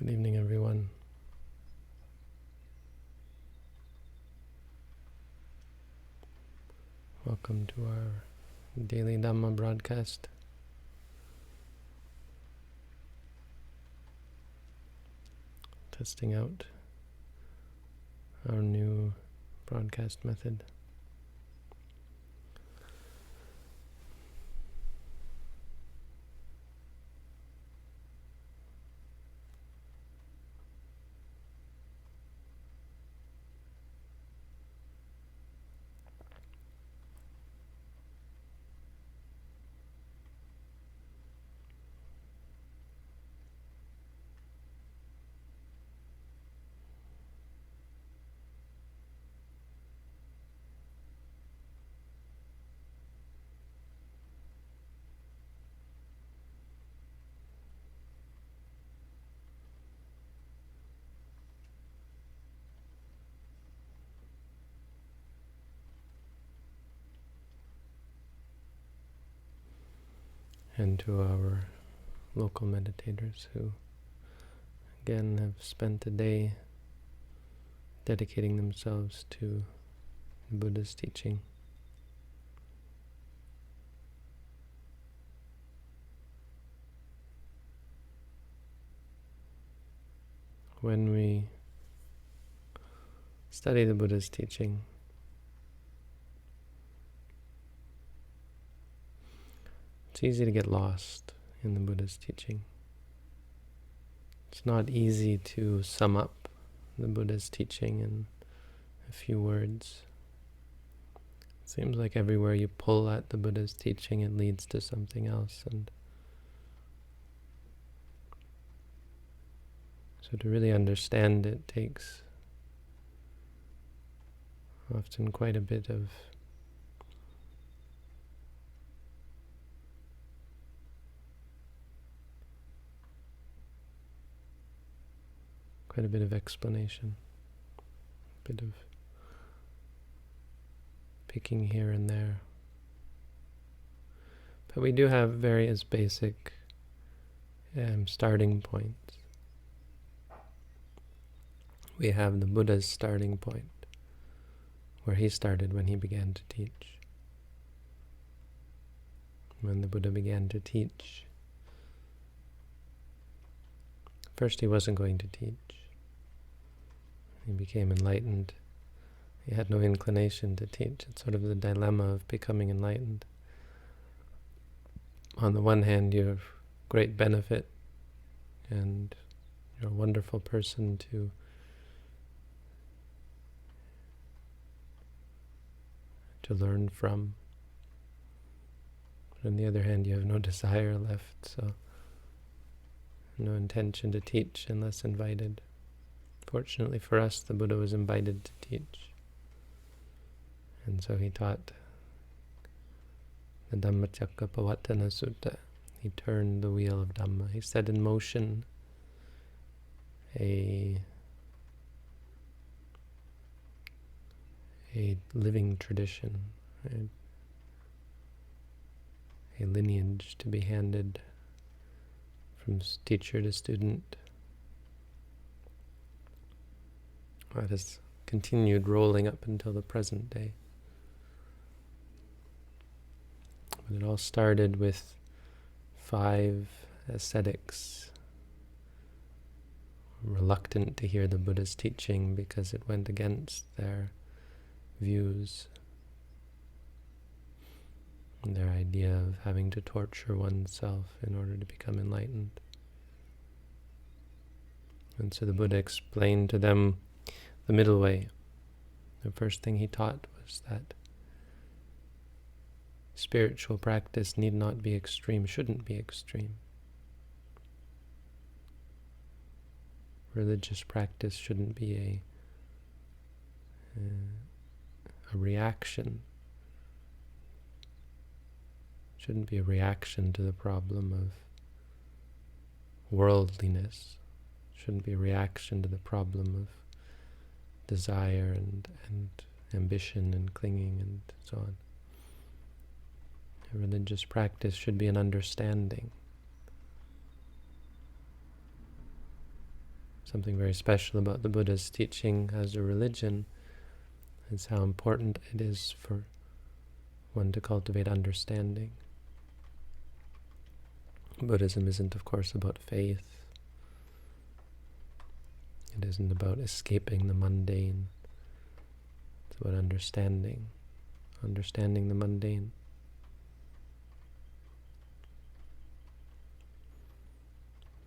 Good evening, everyone. Welcome to our daily Dhamma broadcast. Testing out our new broadcast method. And to our local meditators who, again, have spent a day dedicating themselves to Buddha's teaching. When we study the Buddha's teaching, it's easy to get lost in the Buddha's teaching. It's not easy to sum up the Buddha's teaching in a few words. It seems like everywhere you pull at the Buddha's teaching, it leads to something else. And so to really understand it takes often quite a bit of explanation, a bit of picking here and there. But we do have various basic starting points. We have the Buddha's starting point, where he started when he began to teach. When the Buddha began to teach, first he wasn't going to teach. He became enlightened. He had no inclination to teach. It's sort of the dilemma of becoming enlightened. On the one hand, you have great benefit, and you're a wonderful person to learn from. But on the other hand, you have no desire left, so no intention to teach unless invited. Fortunately for us, the Buddha was invited to teach. And so he taught the Dhammacakkappavattana Sutta. He turned the wheel of Dhamma. He set in motion a living tradition, a lineage to be handed from teacher to student. That has continued rolling up until the present day. But it all started with 5 ascetics reluctant to hear the Buddha's teaching because it went against their views, and their idea of having to torture oneself in order to become enlightened. And so the Buddha explained to them the middle way. The first thing he taught was that spiritual practice need not be extreme, shouldn't be extreme. Religious practice shouldn't be a reaction. Shouldn't be a reaction to the problem of worldliness. Shouldn't be a reaction to the problem of desire and ambition and clinging and so on. A religious practice should be an understanding. Something very special about the Buddha's teaching as a religion is how important it is for one to cultivate understanding. Buddhism isn't, of course, about faith. It isn't about escaping the mundane. It's about understanding the mundane.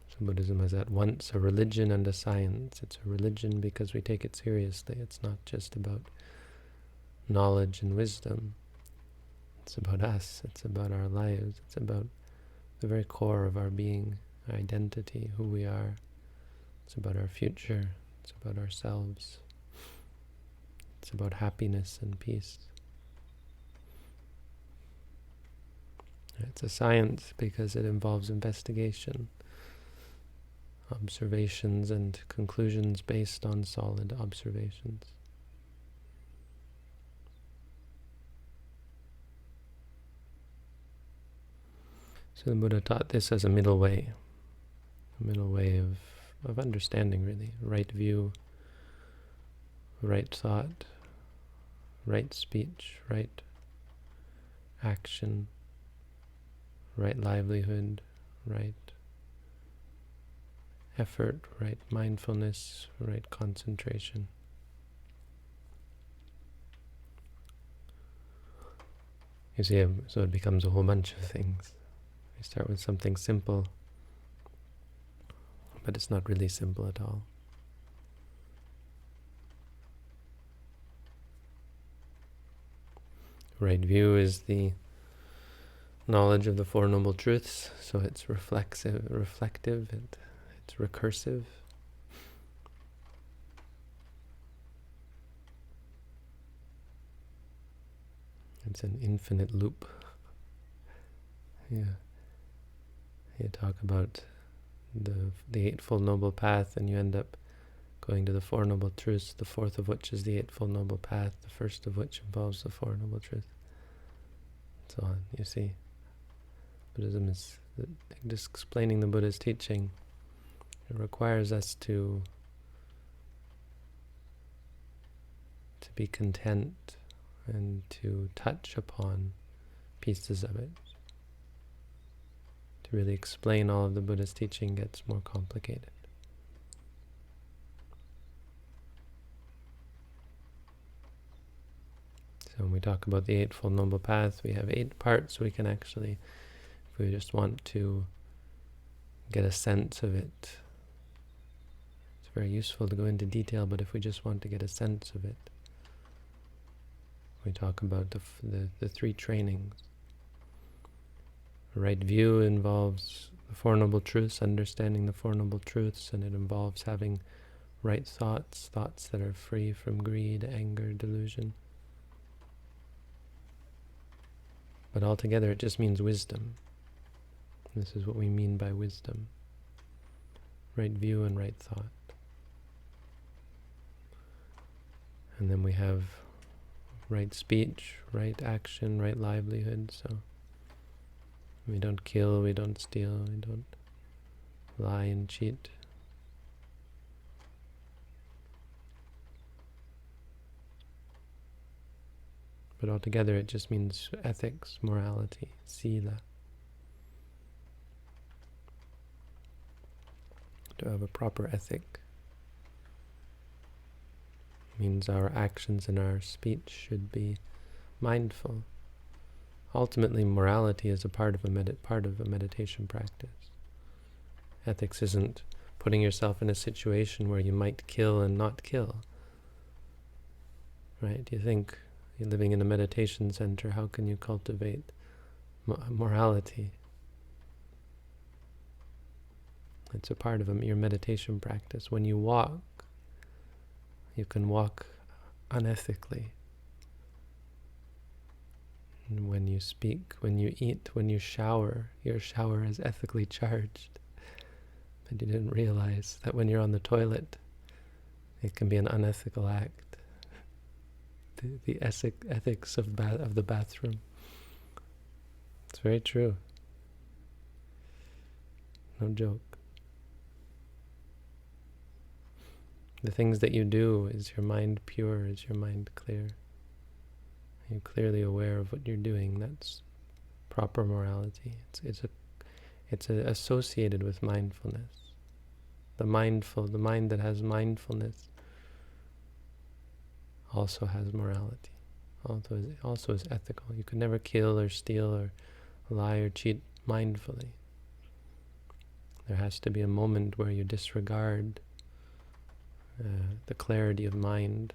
So Buddhism is at once a religion and a science. It's a religion because we take it seriously. It's not just about knowledge and wisdom. It's about us. It's about our lives. It's about the very core of our being, our identity, who we are. It's about our future. It's about ourselves. It's about happiness and peace. It's a science because it involves investigation, observations and conclusions based on solid observations. So the Buddha taught this as a middle way of understanding, really. Right view, right thought, right speech, right action, right livelihood, right effort, right mindfulness, right concentration. You see, so it becomes a whole bunch of things. We start with something simple, but it's not really simple at all. Right view is the knowledge of the Four Noble Truths, so it's reflective, it's recursive. It's an infinite loop. Yeah. You talk about the Eightfold Noble Path, and you end up going to the Four Noble Truths, the fourth of which is the Eightfold Noble Path, the first of which involves the Four Noble Truths. So on, you see. Buddhism is just explaining the Buddha's teaching. It requires us to be content and to touch upon pieces of it. To really explain all of the Buddha's teaching gets more complicated. So when we talk about the Eightfold Noble Path, we have 8 parts we can actually, if we just want to get a sense of it. It's very useful to go into detail, but if we just want to get a sense of it, we talk about the 3 trainings. Right view involves the Four Noble Truths, understanding the Four Noble Truths, and it involves having right thoughts that are free from greed, anger, delusion. But altogether it just means wisdom. This is what we mean by wisdom. Right view and right thought. And then we have right speech, right action, right livelihood. So we don't kill, we don't steal, we don't lie and cheat. But altogether it just means ethics, morality, sila. To have a proper ethic means our actions and our speech should be mindful. Ultimately, morality is a part of a meditation practice. Ethics isn't putting yourself in a situation where you might kill and not kill. Right? You think you're living in a meditation center, how can you cultivate morality? It's a part of your meditation practice. When you walk, you can walk unethically. And when you speak, when you eat, when you shower, your shower is ethically charged. But you didn't realize that when you're on the toilet, it can be an unethical act. The ethics of the bathroom. It's very true. No joke. The things that you do, is your mind pure? Is your mind clear? Are you clearly aware of what you're doing? That's proper morality. It's associated with mindfulness. The mind that has mindfulness also has morality. Also is ethical. You could never kill or steal or lie or cheat mindfully. There has to be a moment where you disregard the clarity of mind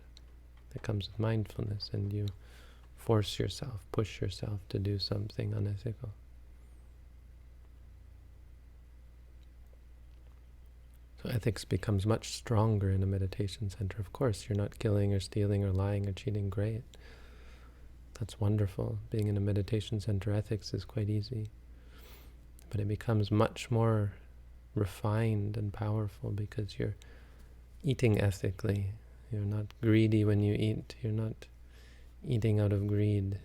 that comes with mindfulness, and you force yourself, push yourself to do something unethical. So ethics becomes much stronger in a meditation center. Of course, you're not killing or stealing or lying or cheating. Great. That's wonderful. Being in a meditation center, ethics is quite easy. But it becomes much more refined and powerful because you're eating ethically. You're not greedy when you eat. You're not eating out of greed.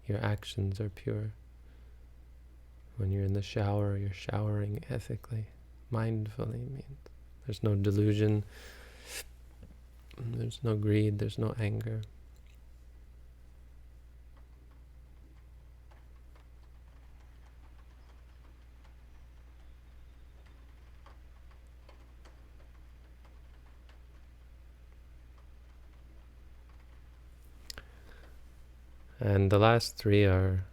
Your actions are pure. When you're in the shower, you're showering ethically, mindfully. Means there's no delusion, there's no greed, there's no anger. And the last three are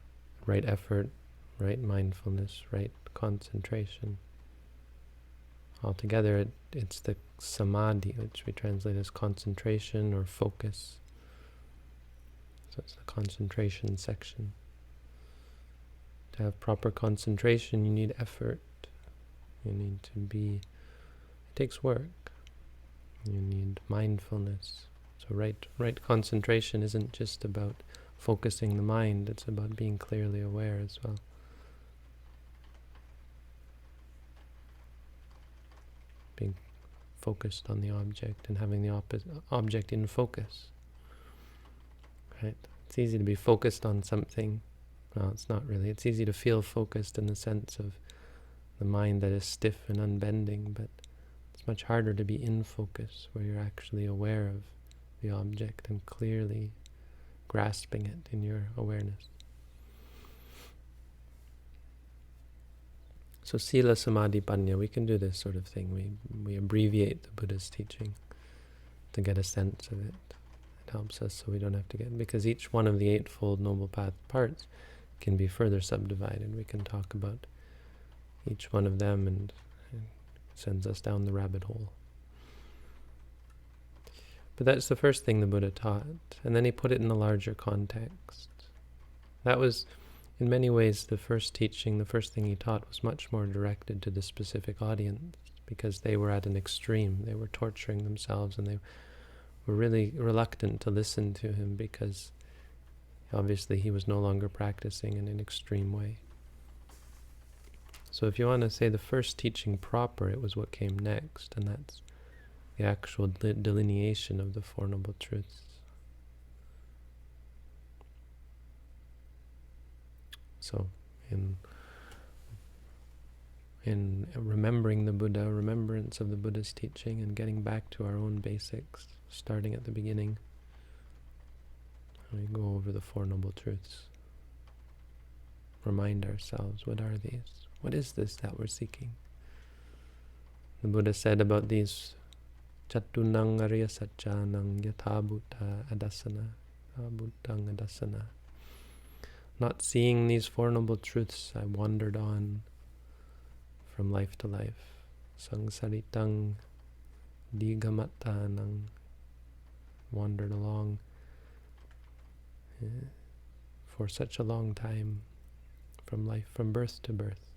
right effort, right mindfulness, right concentration. Altogether, it's the Samadhi, which we translate as concentration or focus. So it's the concentration section. To have proper concentration, you need effort. You need to be... It takes work. You need mindfulness. So right concentration isn't just about focusing the mind, it's about being clearly aware as well. Being focused on the object and having the object in focus. Right? It's easy to be focused on something. Well, it's not really. It's easy to feel focused in the sense of the mind that is stiff and unbending, but it's much harder to be in focus, where you're actually aware of the object and clearly grasping it in your awareness. So Sila, Samadhi, Panya, we can do this sort of thing. We abbreviate the Buddha's teaching to get a sense of it. It helps us so we don't have to get... Because each one of the Eightfold Noble Path parts can be further subdivided. We can talk about each one of them, and it sends us down the rabbit hole. But that's the first thing the Buddha taught. And then he put it in a larger context. That was, in many ways, the first teaching. The first thing he taught was much more directed to the specific audience, because they were at an extreme. They were torturing themselves, and they were really reluctant to listen to him, because obviously he was no longer practicing in an extreme way. So if you want to say the first teaching proper, it was what came next, and that's the actual delineation of the Four Noble Truths. So, in remembering the Buddha, remembrance of the Buddha's teaching, and getting back to our own basics, starting at the beginning, we go over the Four Noble Truths. Remind ourselves, what are these? What is this that we're seeking? The Buddha said about these, Chatunang Arya Satchanang Yathabhuta Adasana, Bhutang Adasana. Not seeing these Four Noble Truths, I wandered on from life to life. Sangsaritang Digamatanang, wandered along for such a long time, from life, from birth to birth.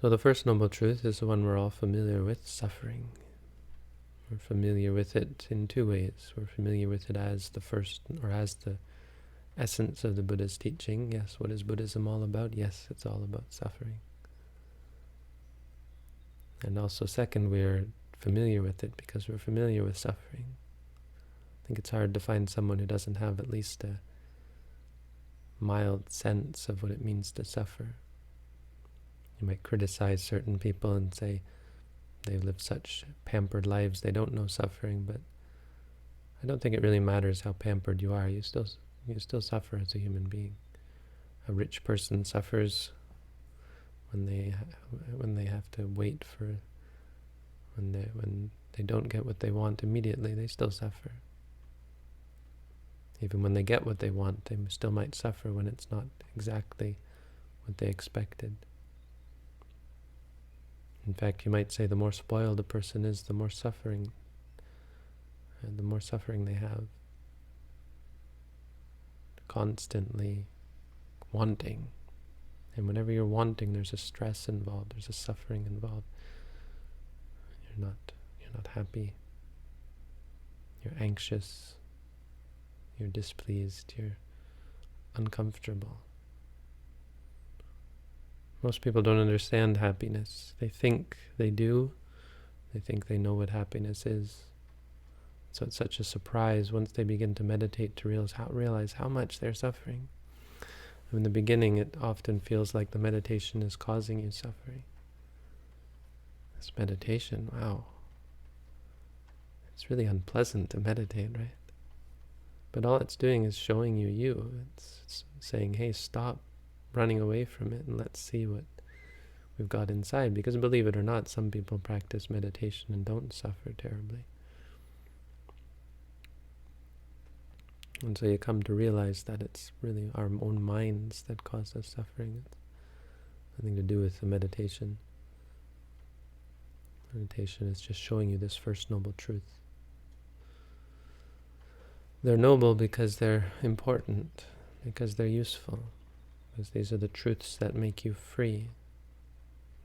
So the first Noble Truth is the one we're all familiar with, suffering. We're familiar with it in two ways. We're familiar with it as the first, or as the essence of the Buddha's teaching. Yes, what is Buddhism all about? Yes, it's all about suffering. And also second, we're familiar with it because we're familiar with suffering. I think it's hard to find someone who doesn't have at least mild sense of what it means to suffer. You might criticize certain people and say they live such pampered lives, they don't know suffering, but I don't think it really matters how pampered you are. You still suffer as a human being. A rich person suffers when they have to wait for when they don't get what they want immediately. They still suffer. Even when they get what they want, they still might suffer when it's not exactly what they expected. In fact, you might say the more spoiled a person is, the more suffering they have. Constantly wanting. And whenever you're wanting, there's a stress involved, there's a suffering involved. You're not happy. You're anxious. You're displeased. You're uncomfortable. Most people don't understand happiness. They think they do. They think they know what happiness is. So it's such a surprise once they begin to meditate to realize how much they're suffering. In the beginning, it often feels like the meditation is causing you suffering. This meditation, wow. It's really unpleasant to meditate, right? But all it's doing is showing you. It's saying, hey, stop running away from it and let's see what we've got inside. Because believe it or not, some people practice meditation and don't suffer terribly. And so you come to realize that it's really our own minds that cause us suffering. It's nothing to do with the meditation. Meditation is just showing you this first noble truth. They're noble because they're important, because they're useful, because these are the truths that make you free.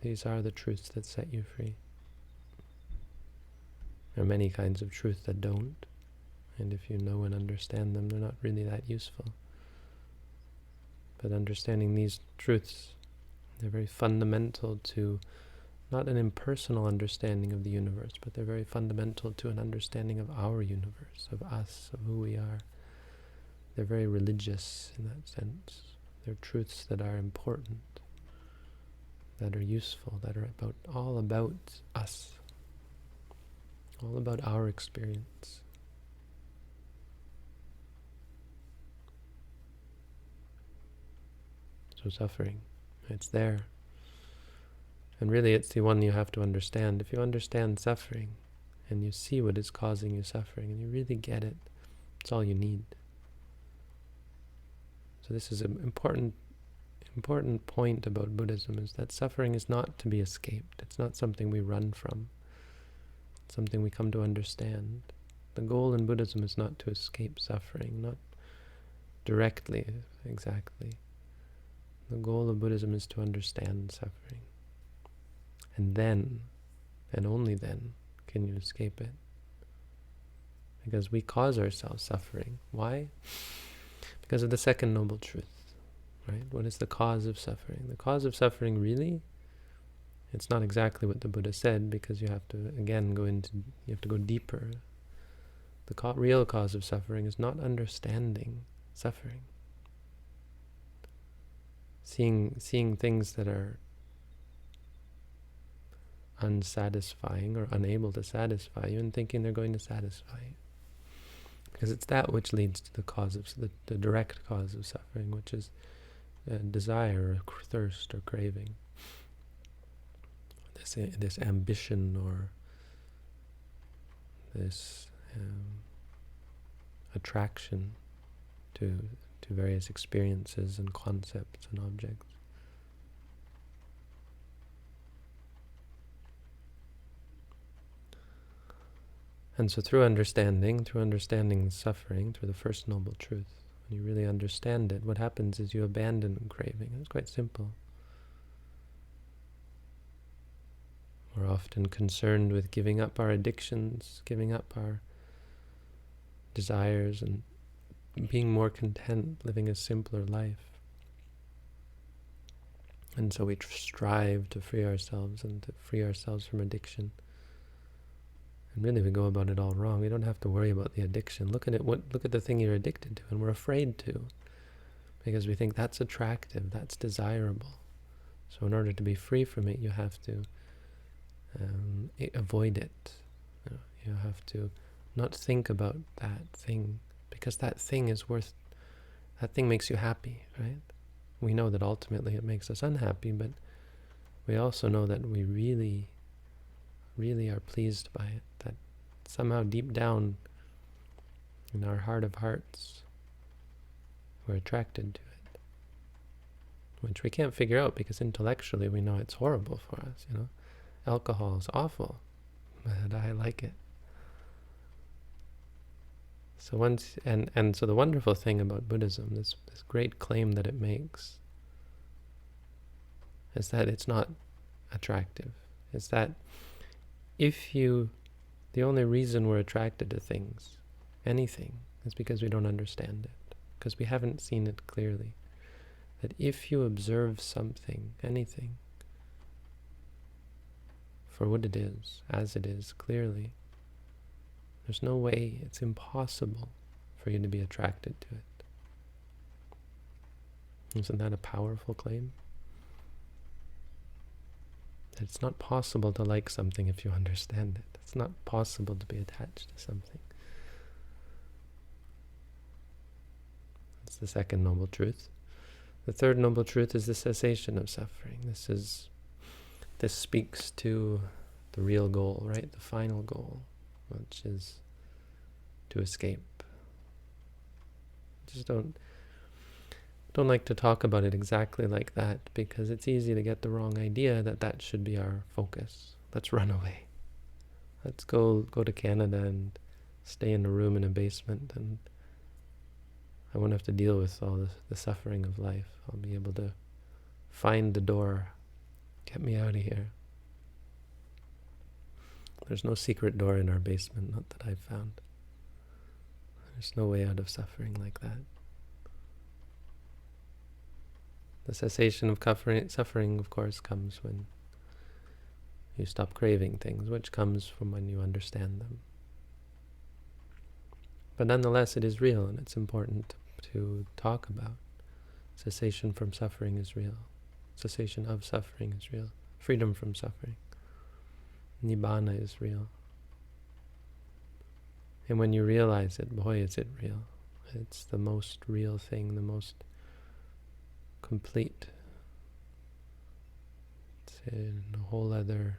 These are the truths that set you free. There are many kinds of truth that don't, and if you know and understand them, they're not really that useful. But understanding these truths, they're very fundamental to not an impersonal understanding of the universe, but they're very fundamental to an understanding of our universe, of us, of who we are. They're very religious in that sense. They're truths that are important, that are useful, that are all about us, all about our experience. So suffering, it's there. And really it's the one you have to understand. If you understand suffering, and you see what is causing you suffering, and you really get it, it's all you need. So this is an important point about Buddhism, is that suffering is not to be escaped. It's not something we run from. It's something we come to understand. The goal in Buddhism is not to escape suffering, not directly, exactly. The goal of Buddhism is to understand suffering. And then, and only then, can you escape it. Because we cause ourselves suffering. Why? Because of the second noble truth. Right? What is the cause of suffering? The cause of suffering, really, it's not exactly what the Buddha said, because you have to, again, you have to go deeper. The real cause of suffering is not understanding suffering. Seeing things that are unsatisfying or unable to satisfy you and thinking they're going to satisfy you. Because it's that which leads to the cause of the direct cause of suffering, which is desire or thirst or craving. This ambition or this attraction to various experiences and concepts and objects. And so through understanding suffering, through the first noble truth, when you really understand it, what happens is you abandon craving. It's quite simple. We're often concerned with giving up our addictions, giving up our desires, and being more content, living a simpler life. And so we strive to free ourselves and to free ourselves from addiction. And really we go about it all wrong. We don't have to worry about the addiction. Look at it. Look at the thing you're addicted to, and we're afraid to. because we think that's attractive, that's desirable. So in order to be free from it, you have to avoid it. You have to not think about that thing, because that thing makes you happy, right? We know that ultimately it makes us unhappy, but we also know that we really, really are pleased by it, that somehow deep down in our heart of hearts, we're attracted to it, which we can't figure out because intellectually we know it's horrible for us, Alcohol is awful, but I like it. So so the wonderful thing about Buddhism, this great claim that it makes, is that it's not attractive. Is that the only reason we're attracted to things, anything, is because we don't understand it, because we haven't seen it clearly. That if you observe something, anything, for what it is, as it is, clearly, there's no way, it's impossible for you to be attracted to it. Isn't that a powerful claim? That it's not possible to like something if you understand it. It's not possible to be attached to something. That's the second noble truth. The third noble truth is the cessation of suffering. This speaks to the real goal, right? The final goal, which is to escape. Just don't like to talk about it exactly like that, because it's easy to get the wrong idea that should be our focus. Let's run away. Let's go to Canada and stay in a room in a basement, and I won't have to deal with all the suffering of life. I'll be able to find the door. Get me out of here. There's no secret door in our basement, not that I've found. There's no way out of suffering like that. The cessation of suffering, of course, comes when you stop craving things, which comes from when you understand them. But nonetheless, it is real, and it's important to talk about. Cessation from suffering is real. Cessation of suffering is real. Freedom from suffering. Nibbana is real. And when you realize it, boy, is it real. It's the most real thing, the most complete. It's in a whole other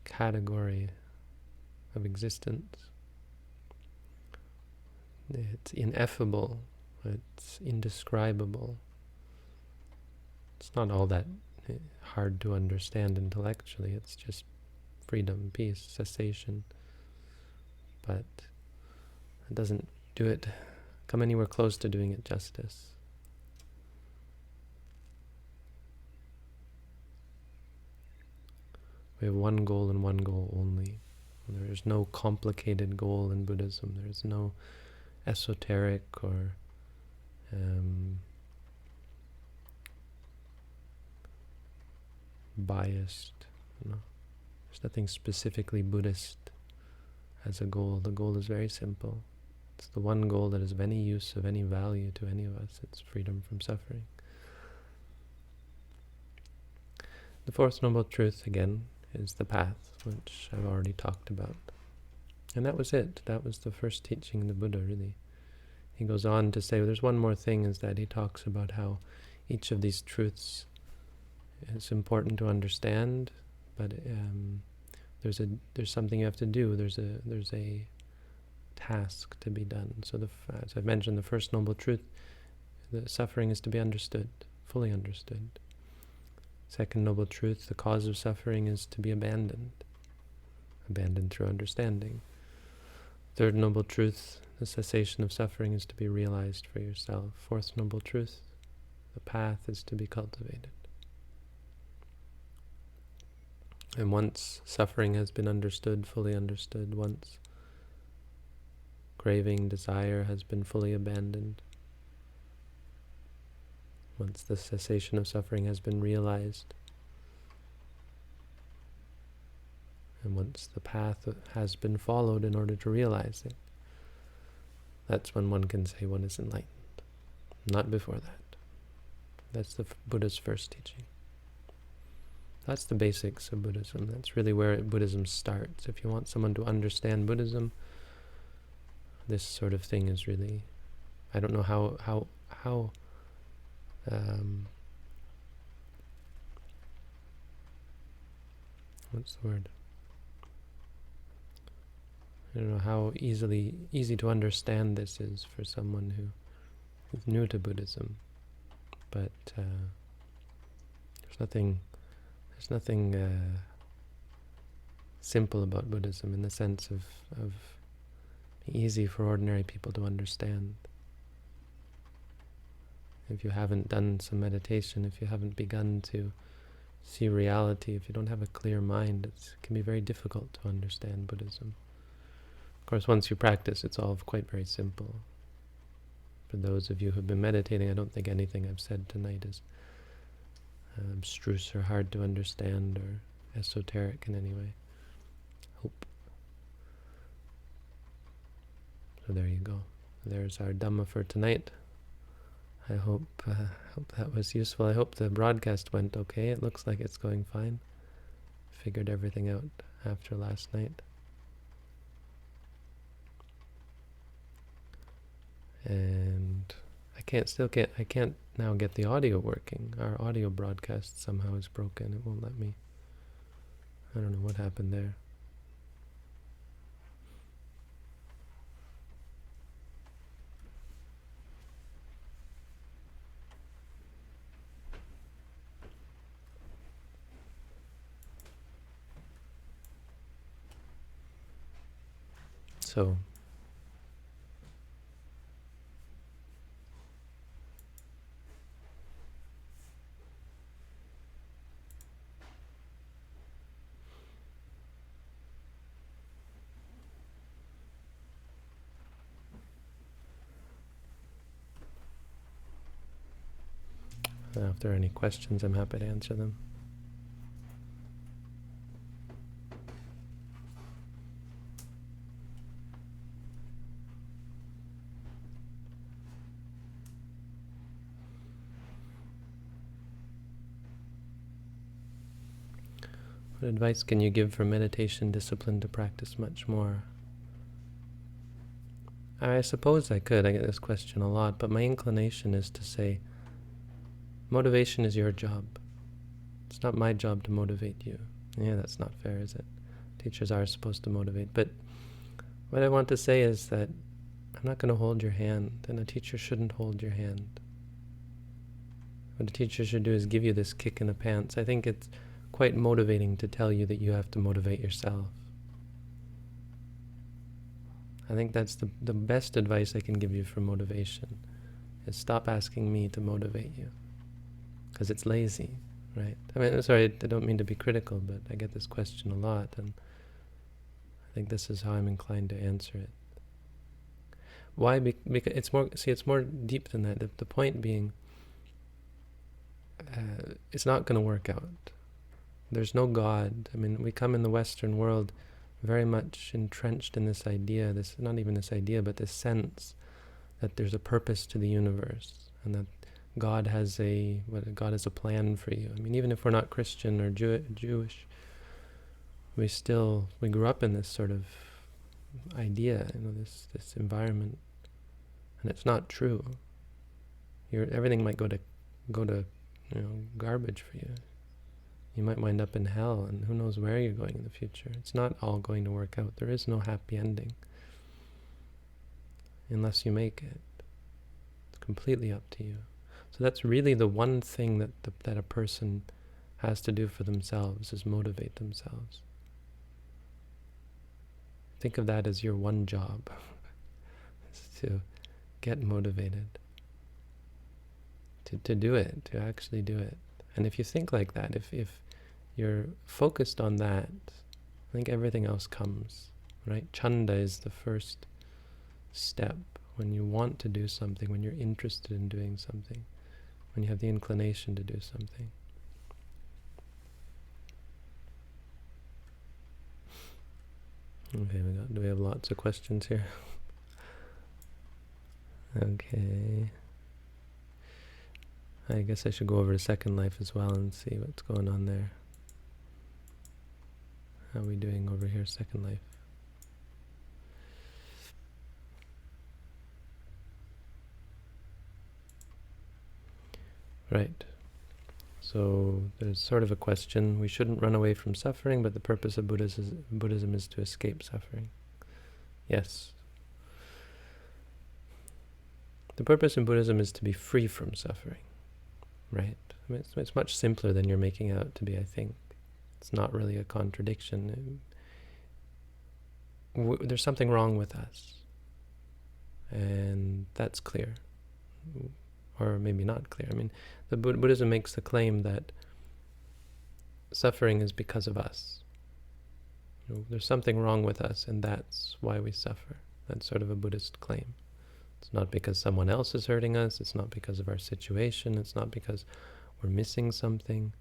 category of existence. It's ineffable. It's indescribable. It's not all that hard to understand intellectually. It's just freedom, peace, cessation. But it doesn't come anywhere close to doing it justice. We have one goal and one goal only. There is no complicated goal in Buddhism. There is no esoteric or biased. There's nothing specifically Buddhist as a goal. The goal is very simple. It's the one goal that is of any use, of any value to any of us. It's freedom from suffering. The fourth noble truth, again, is the path, which I've already talked about. And that was it. That was the first teaching of the Buddha, really. He goes on to say, there's one more thing, is that he talks about how each of these truths is important to understand, but there's something you have to do. There's a task to be done. So as I've mentioned, the first noble truth, the suffering is to be understood, fully understood. Second noble truth, the cause of suffering is to be abandoned through understanding. Third noble truth, the cessation of suffering is to be realized for yourself. Fourth noble truth, the path is to be cultivated. And once suffering has been understood, fully understood, once craving, desire has been fully abandoned, once the cessation of suffering has been realized, and once the path has been followed in order to realize it, that's when one can say one is enlightened. not before that. That's the Buddha's first teaching. That's the basics of Buddhism. That's really where Buddhism starts. If you want someone to understand Buddhism, this sort of thing is really, I don't know how what's the word? I don't know how easy to understand this is for someone who is new to Buddhism. But there's nothing simple about Buddhism in the sense of easy for ordinary people to understand. If you haven't done some meditation, if you haven't begun to see reality, if you don't have a clear mind, it can be very difficult to understand Buddhism. Of course, once you practice, it's all quite very simple. For those of you who've been meditating, I don't think anything I've said tonight is abstruse or hard to understand or esoteric in any way. Hope. So there you go. There's our Dhamma for tonight. I hope that was useful. I hope the broadcast went okay. It looks like it's going fine. Figured everything out after last night. And I can't now get the audio working. Our audio broadcast somehow is broken. It won't let me. I don't know what happened there. So if there are any questions, I'm happy to answer them. What advice can you give for meditation discipline to practice much more? I suppose I could. I get this question a lot, but my inclination is to say, motivation is your job. It's not my job to motivate you. Yeah, that's not fair, is it? Teachers are supposed to motivate. But what I want to say is that I'm not going to hold your hand, and a teacher shouldn't hold your hand. What a teacher should do is give you this kick in the pants. I think it's quite motivating to tell you that you have to motivate yourself. I think that's the best advice I can give you for motivation, is stop asking me to motivate you, because it's lazy, right? I mean, sorry, I don't mean to be critical, but I get this question a lot, and I think this is how I'm inclined to answer it. Why? Because it's more deep than that. The point being, it's not going to work out. There's no God. I mean, we come in the Western world very much entrenched in this idea, not even this idea, but this sense that there's a purpose to the universe, and that God has a plan for you. I mean, even if we're not Christian or Jewish, we grew up in this sort of idea, this environment, and it's not true. Everything might go to garbage for you. You might wind up in hell, and who knows where you're going in the future. It's not all going to work out. There is no happy ending unless you make it. It's completely up to you. So that's really the one thing that a person has to do for themselves, is motivate themselves. Think of that as your one job, is to get motivated, to do it, to actually do it. And if you think like that, if you're focused on that, I think everything else comes, right? Chanda is the first step. When you want to do something, when you're interested in doing something, when you have the inclination to do something. Okay, do we have lots of questions here? Okay. I guess I should go over to Second Life as well and see what's going on there. How are we doing over here, Second Life? Right. So there's sort of a question. We shouldn't run away from suffering, but the purpose of Buddhism is to escape suffering. Yes. The purpose in Buddhism is to be free from suffering, right? I mean, it's much simpler than you're making it out to be, I think. It's not really a contradiction. There's something wrong with us, and that's clear. Or maybe not clear. I mean, the Buddhism makes the claim that suffering is because of us. There's something wrong with us, and that's why we suffer. That's sort of a Buddhist claim. It's not because someone else is hurting us. It's not because of our situation. It's not because we're missing something.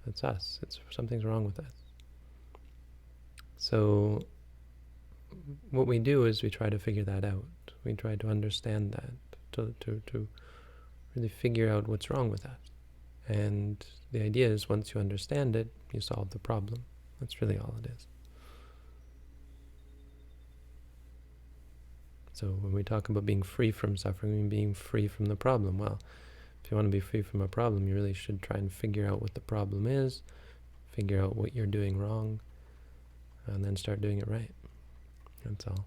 It's us. Something's wrong with us. So what we do is we try to figure that out. We try to understand that, to really figure out what's wrong with us. And the idea is once you understand it, you solve the problem. That's really all it is. So when we talk about being free from suffering, we mean being free from the problem. Well, if you want to be free from a problem, you really should try and figure out what the problem is, figure out what you're doing wrong, and then start doing it right. That's all.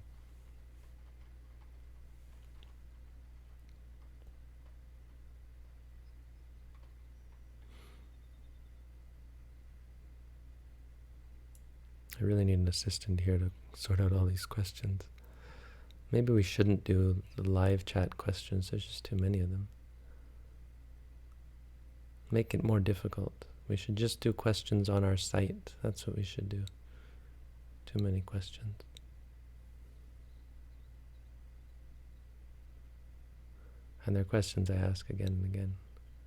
I really need an assistant here to sort out all these questions. Maybe we shouldn't do the live chat questions. There's just too many of them. Make it more difficult. We should just do questions on our site. That's what we should do. Too many questions. And they're questions I ask again and again.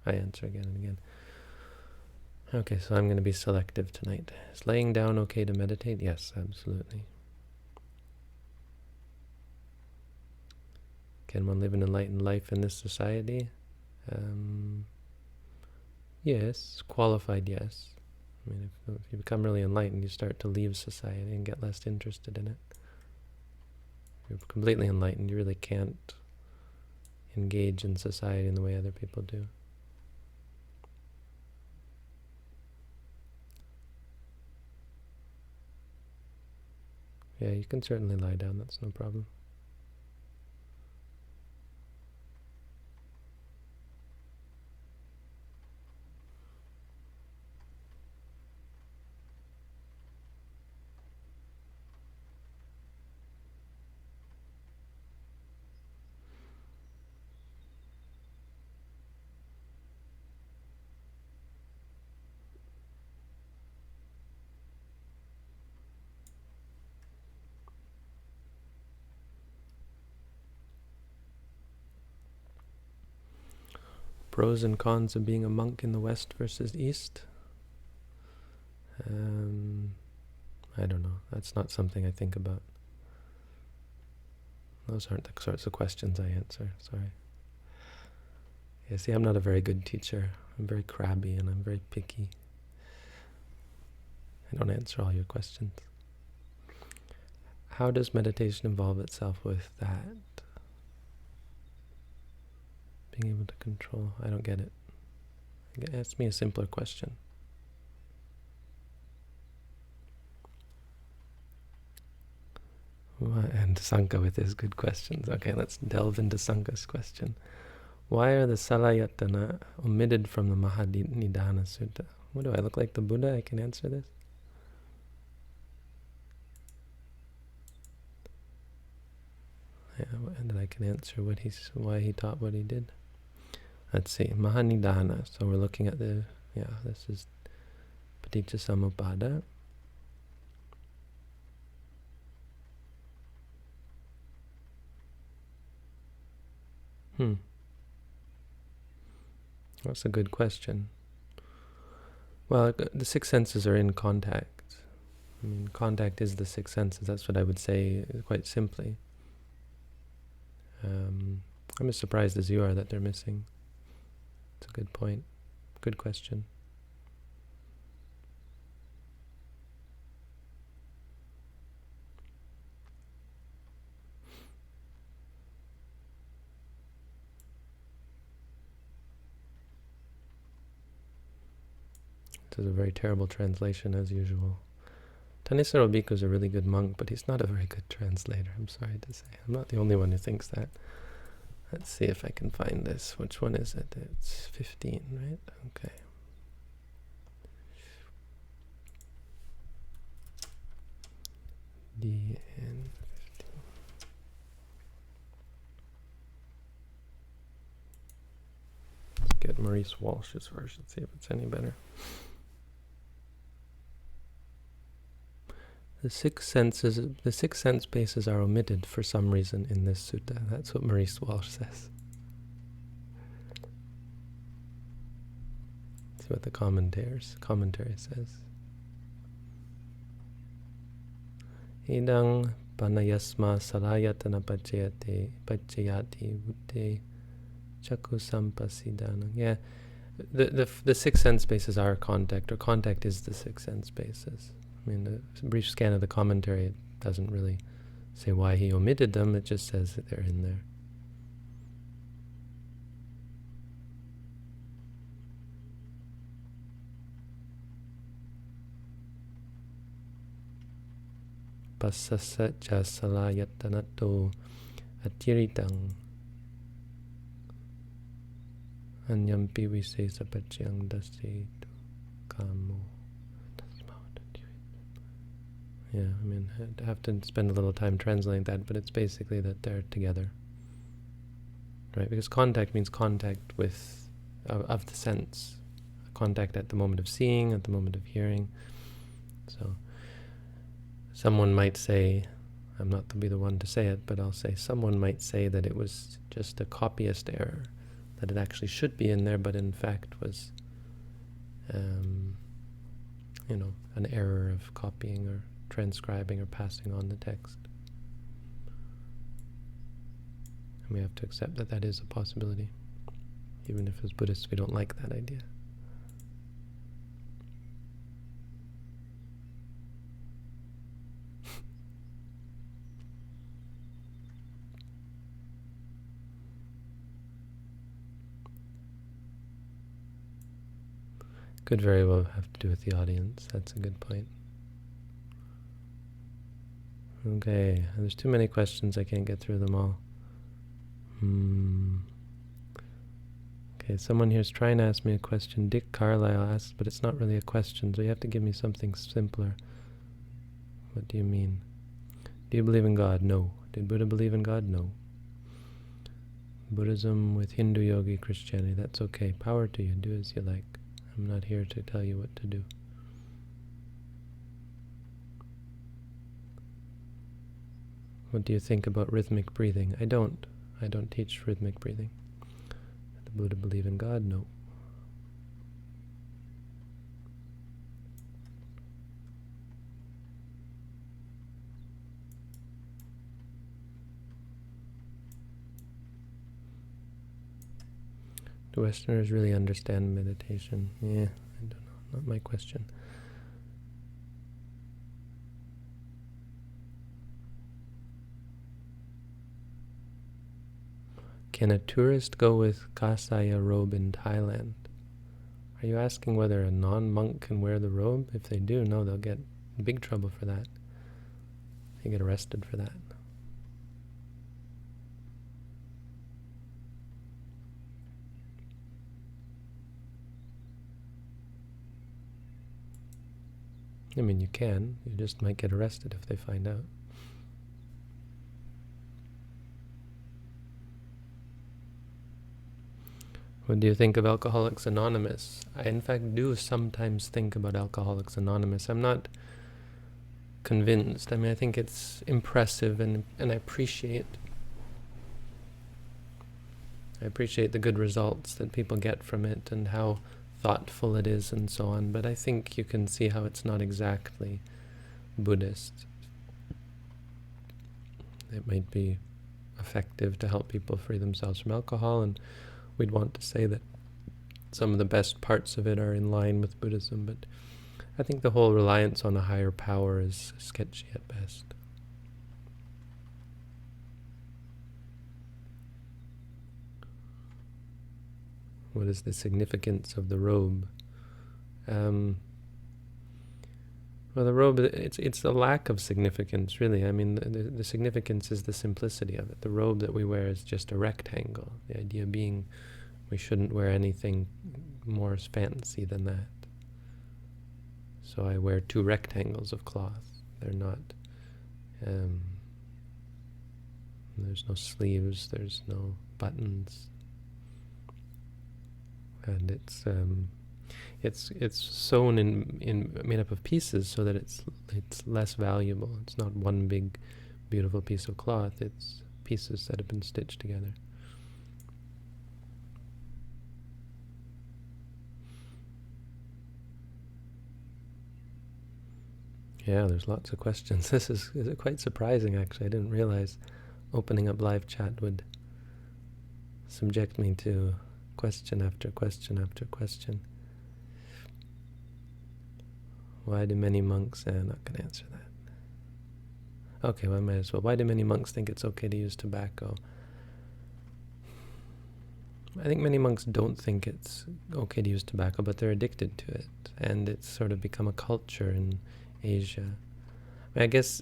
I answer again and again. Okay, so I'm going to be selective tonight. Is laying down okay to meditate? Yes, absolutely. Can one live an enlightened life in this society? Yes, qualified yes. I mean, if you become really enlightened, you start to leave society and get less interested in it. If you're completely enlightened, you really can't engage in society in the way other people do. Yeah, you can certainly lie down, that's no problem. Pros and cons of being a monk in the West versus East? I don't know. That's not something I think about. Those aren't the sorts of questions I answer. Sorry. Yeah, see, I'm not a very good teacher. I'm very crabby and I'm very picky. I don't answer all your questions. How does meditation involve itself with that? Being able to control. I don't get it. Ask me a simpler question. And Sanka with his good questions. Okay, let's delve into Sanka's question. Why are the Salayatana omitted from the Mahanidana Sutta? What do I look like, the Buddha? I can answer this. Yeah, and then I can answer why he taught what he did. Let's see, Mahanidana. So we're looking at this is Paticca Samuppada. That's a good question. Well, the six senses are in contact. I mean, contact is the six senses. That's what I would say quite simply. I'm as surprised as you are that they're missing. It's a good point. Good question. This is a very terrible translation, as usual. Thanissaro Bhikkhu is a really good monk, but he's not a very good translator, I'm sorry to say. I'm not the only one who thinks that. Let's see if I can find this. Which one is it? It's 15, right? Okay. DN 15. Let's get Maurice Walsh's version, see if it's any better. The six sense bases are omitted for some reason in this sutta. That's what Maurice Walsh says. See what the commentary says. Idang panayasma salayatana pacayati buddhe chaku sampasidana. Yeah, the six sense bases are contact, or contact is the six sense bases. I mean, a brief scan of the commentary, it doesn't really say why he omitted them, it just says that they're in there. Passasacha salayatanato atiritang anyampi visesa pachyang dasitu kamo. Yeah, I mean, I'd have to spend a little time translating that, but it's basically that they're together. Right? Because contact means contact with, of the sense. Contact at the moment of seeing, at the moment of hearing. So, someone might say, I'm not to be the one to say it, but I'll say, someone might say that it was just a copyist error, that it actually should be in there, but in fact was, an error of copying or transcribing or passing on the text. And we have to accept that that is a possibility. Even if as Buddhists we don't like that idea. Could very well have to do with the audience. That's a good point. Okay, there's too many questions. I can't get through them all. Okay, someone here's trying to ask me a question. Dick Carlisle asked, but it's not really a question, so you have to give me something simpler. What do you mean? Do you believe in God? No. Did Buddha believe in God? No. Buddhism with Hindu yogi Christianity, that's okay. Power to you. Do as you like. I'm not here to tell you what to do. What do you think about rhythmic breathing? I don't teach rhythmic breathing. Did the Buddha believe in God? No. Do Westerners really understand meditation? Yeah, I don't know. Not my question. Can a tourist go with kasaya robe in Thailand? Are you asking whether a non-monk can wear the robe? If they do, no, they'll get in big trouble for that. They get arrested for that. I mean, you can. You just might get arrested if they find out. What do you think of Alcoholics Anonymous? I, in fact, do sometimes think about Alcoholics Anonymous. I'm not convinced. I mean, I think it's impressive, and I appreciate the good results that people get from it and how thoughtful it is and so on. But I think you can see how it's not exactly Buddhist. It might be effective to help people free themselves from alcohol, and we'd want to say that some of the best parts of it are in line with Buddhism, but I think the whole reliance on a higher power is sketchy at best. What is the significance of the robe? Well, the robe, it's the lack of significance, really. I mean, the significance is the simplicity of it. The robe that we wear is just a rectangle. The idea being we shouldn't wear anything more fancy than that. So I wear 2 rectangles of cloth. They're not, there's no sleeves, there's no buttons. And it's sewn in made up of pieces so that it's less valuable. It's not one big beautiful piece of cloth. It's pieces that have been stitched together. Yeah, there's lots of questions. This is quite surprising, actually. I didn't realize opening up live chat would subject me to question after question after question. Why do many monks... I'm not going to answer that. Okay, well, I might as well. Why do many monks think it's okay to use tobacco? I think many monks don't think it's okay to use tobacco, but they're addicted to it. And it's sort of become a culture in Asia. I guess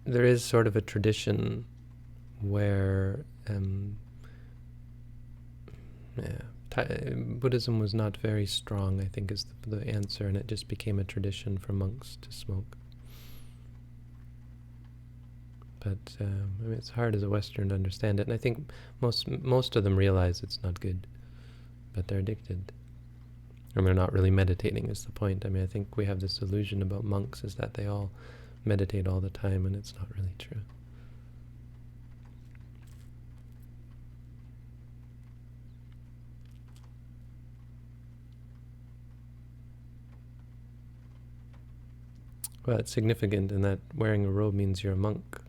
there is sort of a tradition where Buddhism was not very strong, I think, is the answer, and it just became a tradition for monks to smoke. But I mean, it's hard as a Western to understand it, and I think most of them realize it's not good, but they're addicted. Or they're not really meditating is the point. I mean, I think we have this illusion about monks is that they all meditate all the time, and it's not really true. Well, it's significant in that wearing a robe means you're a monk.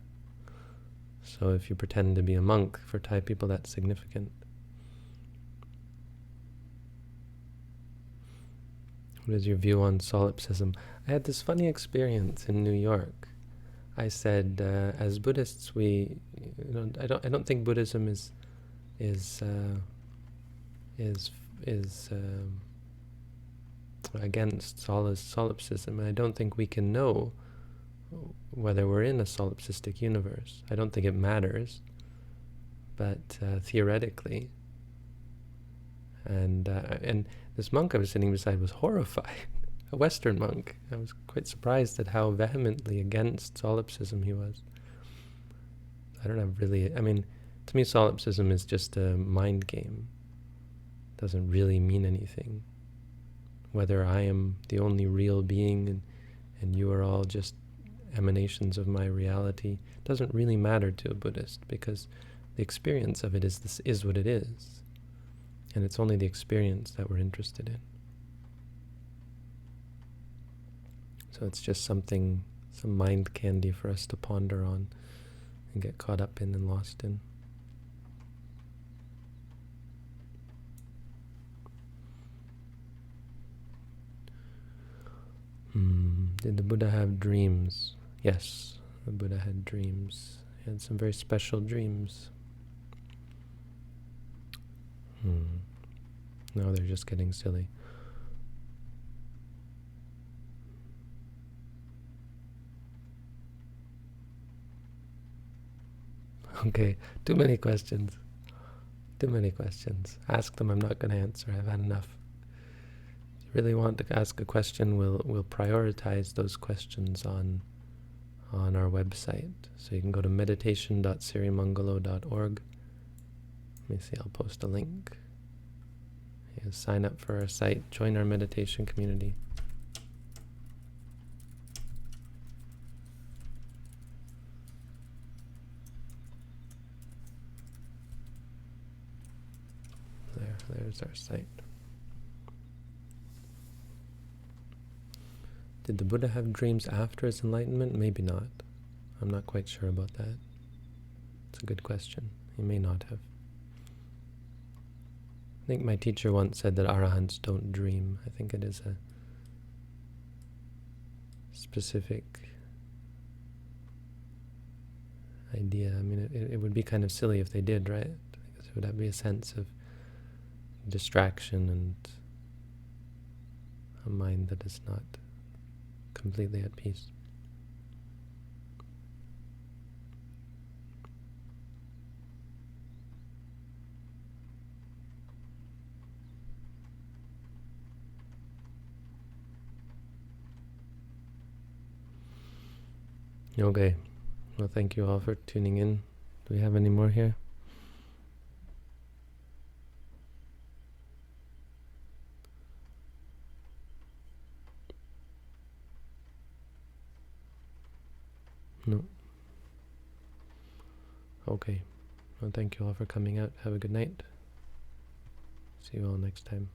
So if you pretend to be a monk, for Thai people, that's significant. What is your view on solipsism? I had this funny experience in New York. I said, as Buddhists, I don't think Buddhism is against solipsism, and I don't think we can know whether we're in a solipsistic universe. I don't think it matters, but theoretically. And this monk I was sitting beside was horrified, a Western monk. I was quite surprised at how vehemently against solipsism he was. I don't have really, I mean, to me solipsism is just a mind game. It doesn't really mean anything. Whether I am the only real being and you are all just emanations of my reality doesn't really matter to a Buddhist, because the experience of it is what it is. And it's only the experience that we're interested in. So it's just some mind candy for us to ponder on and get caught up in and lost in. Did the Buddha have dreams? Yes, the Buddha had dreams. He had some very special dreams. No, they're just getting silly. Okay, too many questions. Too many questions. Ask them, I'm not going to answer. I've had enough. If you really want to ask a question, we'll prioritize those questions on our website. So you can go to meditation.sirimangalo.org. Let me see, I'll post a link. You sign up for our site, join our meditation community. There's our site. Did the Buddha have dreams after his enlightenment? Maybe not. I'm not quite sure about that. It's a good question. He may not have. I think my teacher once said that arahants don't dream. I think it is a specific idea. I mean, it would be kind of silly if they did, right? Because it would be a sense of distraction and a mind that is not completely at peace. Okay. Well, thank you all for tuning in. Do we have any more here? No. Okay. Well, thank you all for coming out. Have a good night. See you all next time.